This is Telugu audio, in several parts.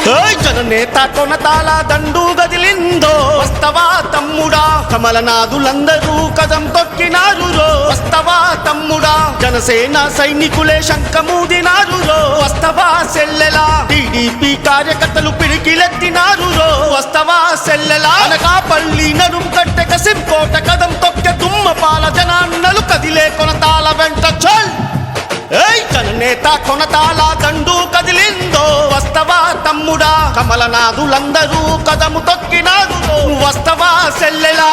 జననేత కొనతాల దండు గదిలిందో వస్తవా తమ్ముడా కమలనాథులందరూ కదం తొక్కినారు రో వస్తవా తమ్ముడా జనసేన సైనికులే శంఖమూదినారు రో వస్తవా సెల్లెలా టీడీపీ కార్యకర్తలు పిడికిలెత్తినారు రో వస్తవా సెల్లెలా అనకాపల్లి నడుం కట్టె కసింకోట కదం తొక్కె తుమ్మపాల జనాన్నలు కదిలే కొనతాల వెంట చల్ జననేత కొనతాల దండు కదిలిందో వస్తవా తమ్ముడా కమలనాథులందరూ కదము తొక్కినారు వస్తవా సెల్లెలా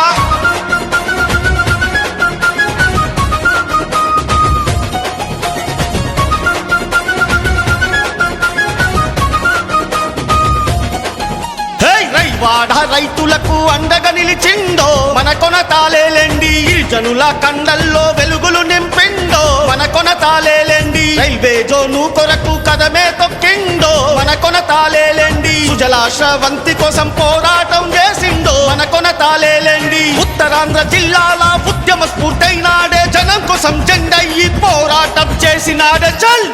వాడ రైతులకు అండగా నిలిచిందో మన కొనతాలేండి జనుల కండల్లో వెలుగులు నింపిండో మన కొనతాలేండి రైల్వే జోను కొరకు కదమే తొక్కిండో మన కొనతాలేండి సుజలాశ్రవంతి కోసం పోరాటం చేసిండో మన కొనతాలేండి ఉత్తరాంధ్ర జిల్లాల ఉద్యమ స్ఫూర్తైనాడే జనం కోసం జెండయ్యి పోరాటం చేసినాడే చల్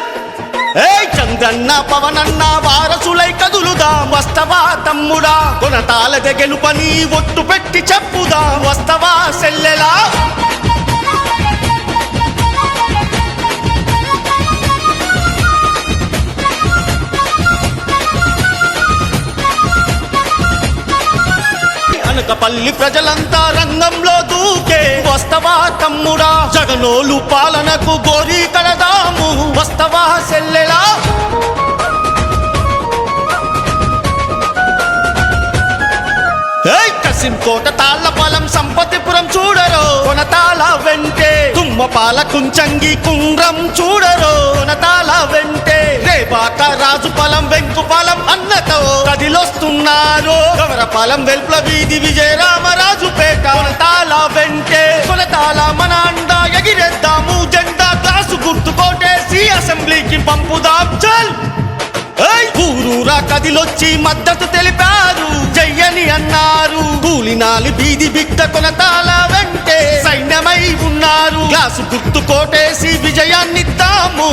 చంద్రన్న పవనన్న వారసులై కదులుదా వస్తవా తమ్ముడా కొనతాలద గెలుపని ఒట్టు పెట్టి చెప్పుదా వస్తవా సెల్లెలా అనకపల్లి ప్రజలంతా రంగంలో దూకే వస్తవా తమ్ముడా జగనోలు పాలనకు గోరీ కడదాము వస్తవా సెల్లెలా కసింకోట తాళ్లపాలెం సంపతిపురం చూడరో కొనతాల వెంటే తుమ్మపాల కుంచంగి కుండ్రం చూడరో కొనతాల వెంటే రేపాక రాజుపాలెం వెంకుపాలెం అన్నతో కదిలొస్తున్నారు గవరపాలెం వెల్పుల వీధి విజయరామరాజుపేట కొనతాల వెంటే కొనతాల మన అండా ఎగిరేద్దాము జెండా గ్లాసు గుర్తు కోటేసి అసెంబ్లీకి పంపుదాం చల్ ఊరూరా కదిలొచ్చి మద్దతు తెలిపారు జయ్యని అన్నారు కూలినాలి బీది బిడ్డ కొనతాల వెంటే సైన్యమై ఉన్నారు గ్లాసు గుర్తు కోటేసి విజయాన్నిద్దాము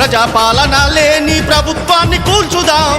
ప్రజాపాలన లేని ప్రభుత్వాన్ని కూల్చుదాం